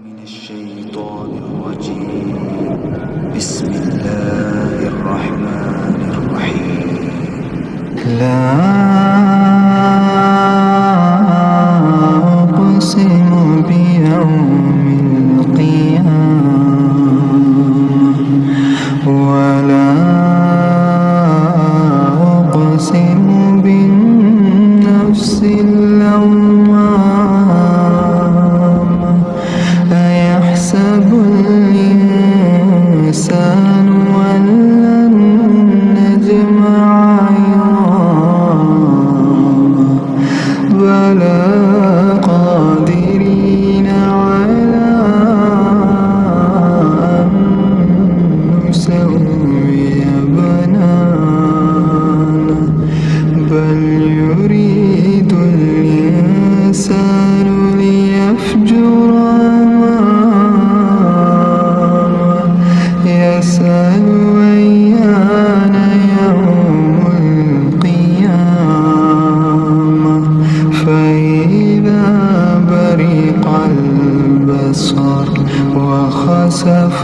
من الشيطان الرجيم. بسم الله الرحمن الرحيم. لا أقسم بيوم القيامة ولا أقسم بالنفس اللوامة. أيحسب الإنسان أن لن نجمع عظامه بلى قادرين على أن نسوي بنانه بل يريد الإنسان ليفجر يسأل أيان يوم القيامة فإذا برق البصر وخسف